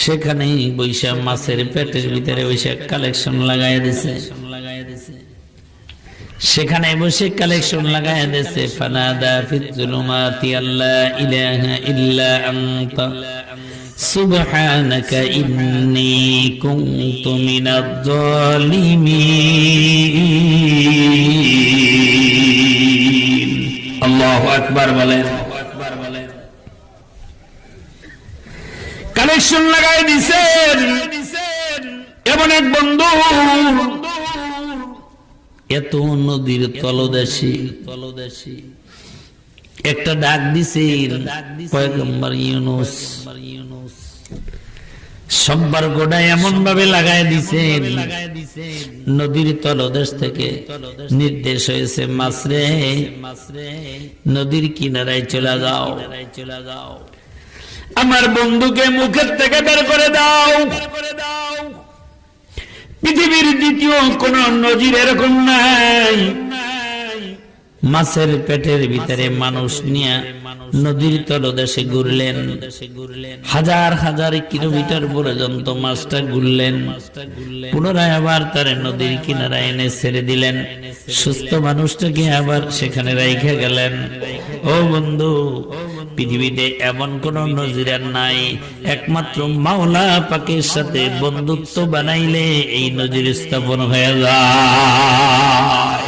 সেখানে বৈশা মাছের পেটের ভিতরে বৈশা কালেকশন লাগাই দিছে, সেখানে বসে কালেকশন লাগাই দিছে। ফানাদা ফিজ যুলুমাতি আল্লা ইলাহা ইল্লা আনতা সুবহানাকা ইন্নী কুনতু মিনাজ জালিমিন। আল্লাহু আকবার বলেন। কালেকশন লাগাই দিছেন এমন এক বন্ধু, এত নদীর তলদেশী একটা ডাক দিছেন পয়গম্বর ইউনূস। সব্বার গোড়া এমন ভাবে লাগাই দিছেন, নদীর তলদেশ থেকে নির্দেশ হয়েছে, মাছরে নদীর কিনারায় চলে যাও, আমার বন্ধুকে মুখের থেকে বের করে দাও। পৃথিবীর দ্বিতীয় কোন নজির এরকম নাই। মাছের পেটের ভিতরে মানুষ নিয়ে নদীর তলদেশে ঘুরলেন, হাজার হাজার কিলোমিটার পর্যন্ত মাছটা ঘুরলেন, পুনরায় আবার তার নদীর কিনারায় এনে ছেড়ে দিলেন, সুস্থ মানুষটাকে আবার সেখানে রেখে গেলেন। ও বন্ধু, পৃথিবীতে এমন কোন নজির নাই, একমাত্র মাওলা পাকের সাথে বন্ধুত্ব বানাইলে এই নজির স্থাপন হয়ে যায়।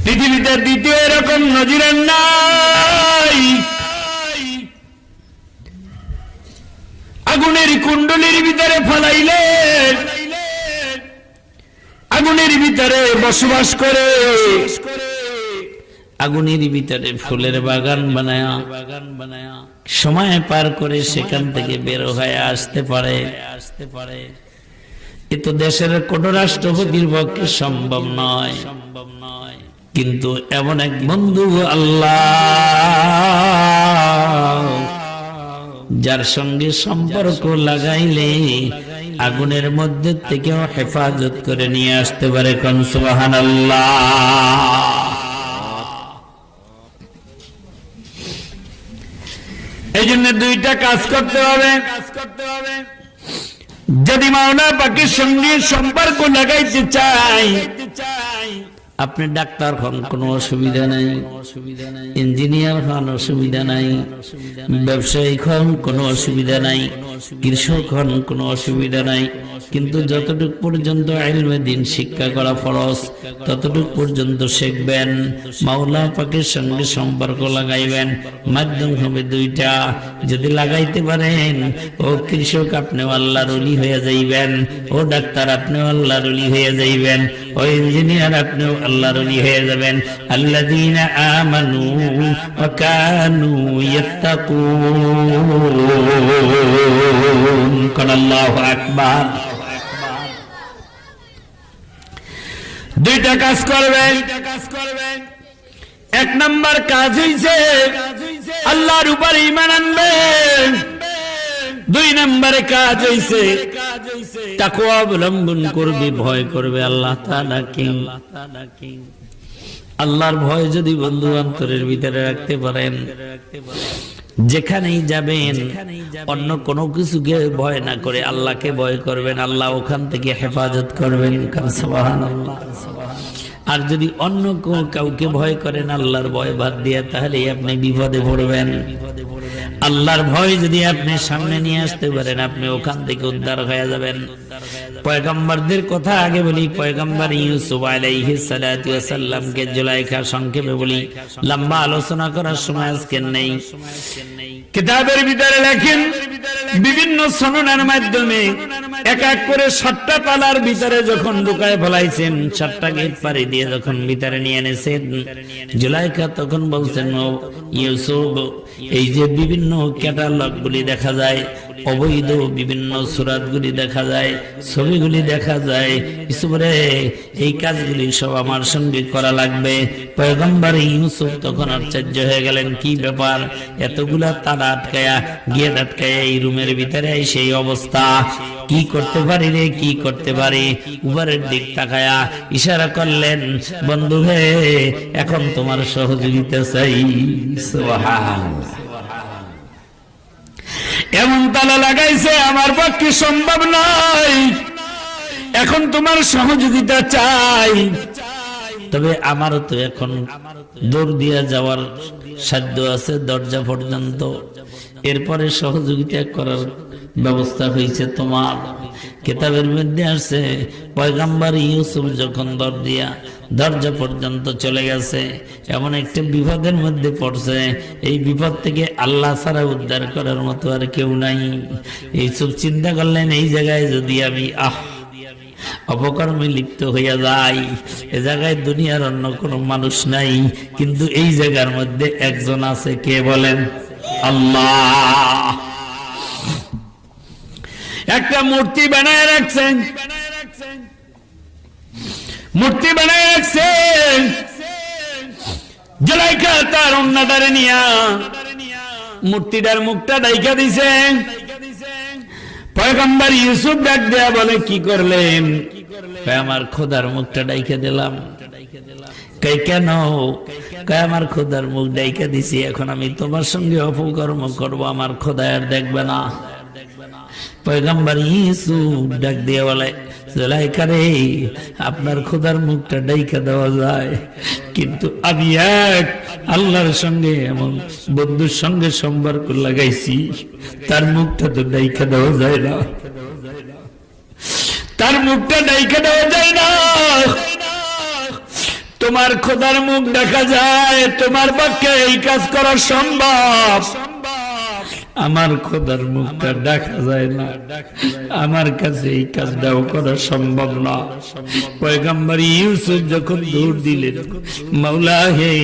পৃথিবীতে দ্বিতীয় এরকম নজির নাই। আগুনের কুণ্ডলীর ভিতরে ফলাইলে আগুনের ভিতরে বসবাস করে, আগুনের ভিতরে ফুলের বাগান বানায়া সময় পার করে সেখান থেকে বের হয়ে আসতে পারে। এ তো দেশের কোন রাষ্ট্রপতির পক্ষে সম্ভব নয়। কিন্তু এমন এক বন্ধু আল্লাহ, যার সঙ্গে সম্পর্ক লাগাইলে আগুনের মধ্যে থেকেও হেফাজত করে নিয়ে আসতে পারে। কোন সুবহানাল্লাহ। এই জন্য দুইটা কাজ করতে হবে। যদি মাওলা পাকের সঙ্গে সম্পর্ক লাগাইতে চাই, আপনি ডাক্তার হন কোনো অসুবিধা নাই, ইঞ্জিনিয়ার হন অসুবিধা নাই, ব্যবসায়িক হন কোনো অসুবিধা নাই, কৃষক হন কোনো অসুবিধা নাই, কিন্তু যতটুক পর্যন্ত ইলমে দ্বীন শিক্ষা করা ফরজ ততটুক পর্যন্ত শিখবেন, মাওলা পাকের সঙ্গে সম্পর্ক লাগাইবেন। মাধ্যম হবে দুইটা, যদি লাগাইতে পারেন, ও কৃষক আপনিও আল্লাহর ওলি হয়ে যাইবেন, ও ডাক্তার আপনিও আল্লাহর ওলি হয়ে যাইবেন, ও ইঞ্জিনিয়ার আপনিও আল্লাহর ওলি হয়ে যাবেন। আল্লাযীনা আমানু ওয়া কানু ইয়াত্তাকুন। কোন আল্লাহু আকবার। দুইটা কাজ করবেন। এক নাম্বার কাজ হইছে আল্লাহর উপর ঈমান আনবেন। দুই নম্বরে কাজ হইছে তাকওয়া অবলম্বন করবে, ভয় করবে আল্লাহ তাআলাকে। আল্লাহর ভয় যদি বন্ধু অন্তরের ভিতরে রাখতে পারেন, যেখানেই যাবেন অন্য কোনো কিছুকে ভয় না করে আল্লাহকে ভয় করবেন, আল্লাহ ওখান থেকে হেফাজত করবেন। সুবহানাল্লাহ। আর যদি অন্য কাউকে ভয় করেন আল্লাহর ভয় বাদ দিয়ে, তাহলে আপনি বিপদে পড়বেন। আল্লাহর ভয় যদি আপনি সামনে নিয়ে আসতে পারেন, আপনি ওখান থেকে উদ্ধার হয়ে যাবেন। পয়গম্বরদের কথা আগে বলি। পয়গম্বর ইউসুফ আলাইহিস সালাতু ওয়াস সালামকে জুলাইখা সংক্ষেপে বলি, লম্বা আলোচনা করার সময় আজকে নেই। কিতাবের ভিতরে লেখেন বিভিন্ন সননের মাধ্যমে এক এক করে 7টা তালার ভিতরে যখন ঢুকায় ফেলাইছেন, 7টা গেট পাড়ি দিয়ে যখন ভিতরে নিয়ে এনেছেন, জুলাইখা তখন বলছেন, ও ইউসুফ, এই যে বিভিন্ন ক্যাটালগ গুলি দেখা যায়, অবৈধ বিভিন্ন সুরাতগুলি দেখা যায়, ছবিগুলি দেখা যায়, ইউসুফরে এই কাজগুলি সব আমার সঙ্গে করা লাগবে। পয়গম্বর ইউসুফ তখন আশ্চর্য হয়ে গেলেন, কি ব্যাপার, এতগুলা তালা আটকায়া গিয়ে আটকায়া এই রুমের ভিতরে সেই অবস্থা, কি করতে পারি রে, কি করতে পারি? উপরের দিক তাকায়া ইশারা করলেন, বন্ধু হে, এখন তোমার সহযোগিতা চাই। সুবহানাল্লাহ। এমন তালা লাগাইছে আমার পক্ষে সম্ভব নয়, এখন তোমার সহযোগিতা চাই। তবে আমারও তো এখন দৌড় দিয়া যাওয়ার সাধ্য আছে দরজা পর্যন্ত, এরপরে সহযোগিতা করার ব্যবস্থা হয়েছে তোমার। কিতাবের মধ্যে আছে পয়গম্বর ইউসুফ যখন দরজা পর্যন্ত চলে গেছে, এমন একটা বিপদের মধ্যে পড়ছে, এই বিপদ থেকে আল্লাহ ছাড়া উদ্ধার করার মতো আর কেউ নাই। ইউসুফ চিন্তা করলেন, এই জায়গায় যদি আমি অপকর্মে লিপ্ত হইয়া যাই, এ জায়গায় দুনিয়ার অন্য কোনো মানুষ নাই, কিন্তু এই জায়গার মধ্যে একজন আছে, কে বলেন? আল্লাহ। একটা মূর্তি বানায় রাখছেন, মূর্তি বানায় রাখছেন। জুলাইখা তার অন্যদারে নিয়া মূর্তিটার মুখটা ডাইকা দিছে। পয়গম্বর ইউসুফ ডাক দেয়া বলে, কি করলেন? আমার খোদার মুখটা ডাইকা দিলাম। কেন? আমার খোদার মুখ ডাইকা দিছি, এখন আমি তোমার সঙ্গে অপকর্ম করব, আমার খোদা আর দেখবে না। পয়গম্বর ইউসুফ ডাক দিয়ে বলে, জুলাইখা রে, আপনার খোদার মুখটা ডাইকা দেওয়া যায়, কিন্তু আমি এক আল্লাহর সঙ্গে এমন বন্ধুর সঙ্গে সম্পর্ক লাগাইছি, তার মুখটা তো ডাইকা দেওয়া যায় না, তার মুখটা ডাইকা দেওয়া যায় না। তোমার খোদার মুখ দেখা যায়, তোমার পক্ষে এই কাজ করা সম্ভব, আমার খোদার মুখটা দেখা যায় না, আমার কাছে এই কাজটাও করা সম্ভব না। পয়গম্বর ইউসুফ যখন দৌড় দিলেন, মাওলা হে,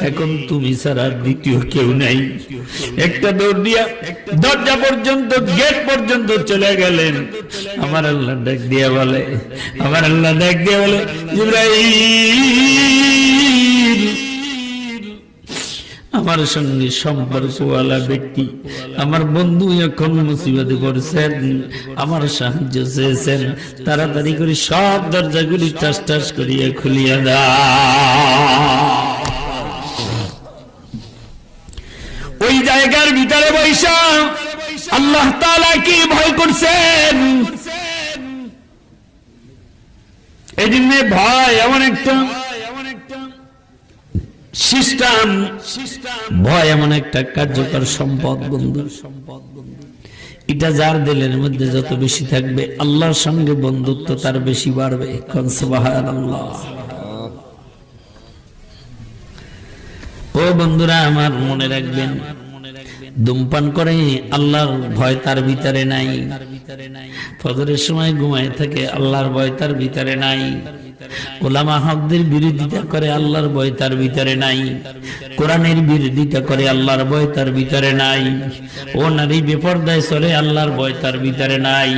এখন তুমি ছাড়া দ্বিতীয় কেউ নাই, একটা দৌড় দিয়া দরজা পর্যন্ত, গেট পর্যন্ত চলে গেলেন। আমার আল্লাহ ডাক দিয়া বলে, আমার আল্লাহ ডাক দিয়া বলে, জিবরাইল, আমার সঙ্গে সম্পর্কওয়ালা ব্যক্তি, আমার বন্ধু এখন মুসিবতে পড়ছেন, আমার সাহায্য চেয়েছেন, তাড়াতাড়ি করে সব দরজাগুলি টাস টাস করিয়া খুলিয়া দাও। ওই জায়গার ভিতরে বৈশা আল্লাহ তাআলা কি ভয় করছেন? এই জন্য ভয় এমন একটা সিস্টেম, ভয় এমন একটা কার্যকর সম্পদ বন্ধু। এটা যার দিলের মধ্যে যত বেশি থাকবে, আল্লাহর সঙ্গে বন্ধুত্ব তার বেশি বাড়বে। কোন সুবহানাল্লাহ। ও বন্ধুরা আমার, মনে রাখবেন, ধূমপান করে আল্লাহর ভয় তার ভিতরে নাই, ফজরের সময় ঘুমায় থাকে আল্লাহর ভয় তার ভিতরে নাই, ওলামা হকদের বিরোধিতা করে আল্লাহর ভয় তার ভিতরে নাই, কোরআনের বিরোধিতা করে আল্লাহর ভয় তার ভিতরে নাই, ও নারী বেপরদায় চলে আল্লাহর ভয় তার ভিতরে নাই,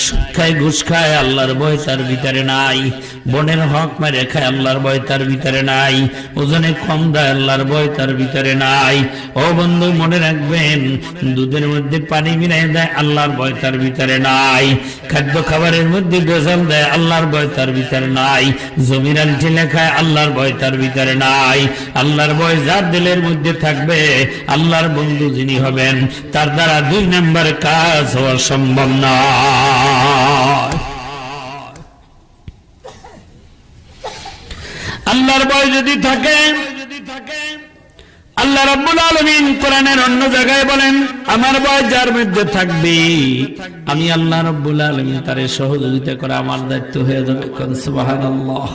সুদ খায় ঘুষ খায় আল্লাহর ভয় তার ভিতরে নাই, বনের হক মেরে খায় আল্লাহর ভয় তার ভিতরে নাই, ওজনে কম দেয় আল্লাহর ভয় তার ভিতরে নাই। ও বন্ধু মনে রাখবেন, দুধের মধ্যে পানি মিলাই দেয় আল্লাহর ভয় তার ভিতরে নাই, খাদ্য খাবারের মধ্যে গজল দেয় আল্লাহর ভয় তার ভিতরে নাই, জমির আলটি লেখায় আল্লাহর ভয় তার ভিতরে নাই। আল্লাহর ভয় যার দিলের মধ্যে থাকবে, আল্লাহর বন্ধু যিনি হবেন, তার দ্বারা 2 নম্বর কাজ হওয়া সম্ভব নয়। আল্লাহর ভয় যদি থাকে, আল্লাহ রাব্বুল আলামিন কোরআনের অন্য জায়গায় বলেন, আমার ভয় যার মধ্যে থাকবে, আমি আল্লাহ রাব্বুল আলামিন তারে সহযোগিতা করা আমার দায়িত্ব হয়ে যাবে। কোন সুবহানাল্লাহ।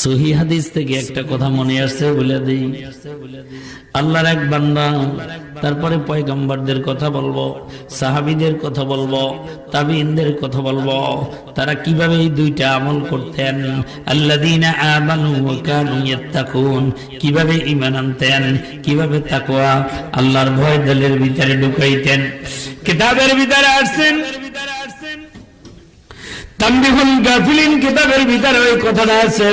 সহিহ হাদিস থেকে একটা কথা মনে আসছে, বলে দেই। আল্লাহর এক বান্দা, তারপরে পয়গম্বরদের কথা বলবো, সাহাবীদের কথা বলবো, তাবিঈনদের কথা বলবো, তারা কিভাবে এই 2টা আমল করতেন। আল্লাযীনা আমানু ওয়া কানু ইয়াত্তাকুন, কিভাবে ঈমান আনতেন, কিভাবে তাকওয়া আল্লাহর ভয় দিলের ভিতরে ঢুকাইতেন। কিতাবের ভিতরে আসছেন, তানবিহুল গাফিলিন কিতাবের ভিতরে ওই কথাটা আছে।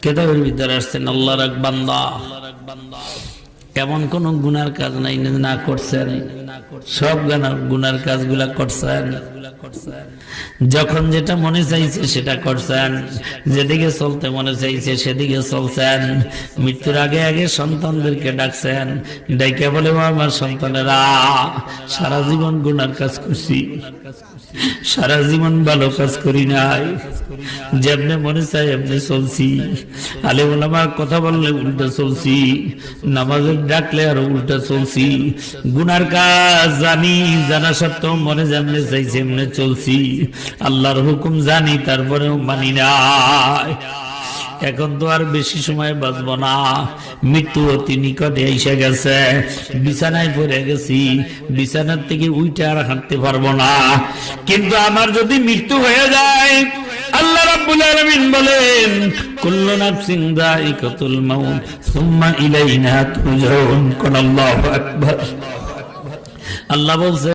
কিতাবের ভিতরে আসছেন আল্লাহর এক বান্দা, এমন কোন গুনার কাজ নাই না করছেন, সব গুনার কাজগুলা করছেন। যখন যেটা মনে চাইছে সেটা করছেন, যেদিকে চলতে মনে চাইছে সেদিকে চলছেন। মৃত্যুর আগে আগে সন্তানদেরকে ডাকছেন, ডাইকে বলে আমার সন্তানেরা সারা জীবন গুনার কাজ করছি, সারা জীবন ভালো কাজ করি নাই, যেমনে মনে চাই এমনি চলছি, আলেম ওলামার কথা বললে উল্টা চলছি, নামাজের ডাকলে আরো উল্টা চলছি, গুনার কাজ জানি, জানা সত্ত্বেও মনে যেমনে চাইছে এমনি চলছি, আল্লাহর হুকুম জানি তারপরেও মানি নাই। এখন তো আর বেশি সময় বাঁচব না, মৃত্যু অতি নিকটে এসে গেছে, বিছানায় পড়ে গেছি, বিছানার থেকে উইঠে আর হাঁটতে পারবো না। কিন্তু আমার যদি মৃত্যু হয়ে যায়, আল্লাহ রাব্বুল আলামিন বলেন কুল্লু নাফসিন যায়িকাতুল মাউত সুম্মা ইলাইনা তুরজাউন। আল্লাহু আকবার। আল্লাহ বলছে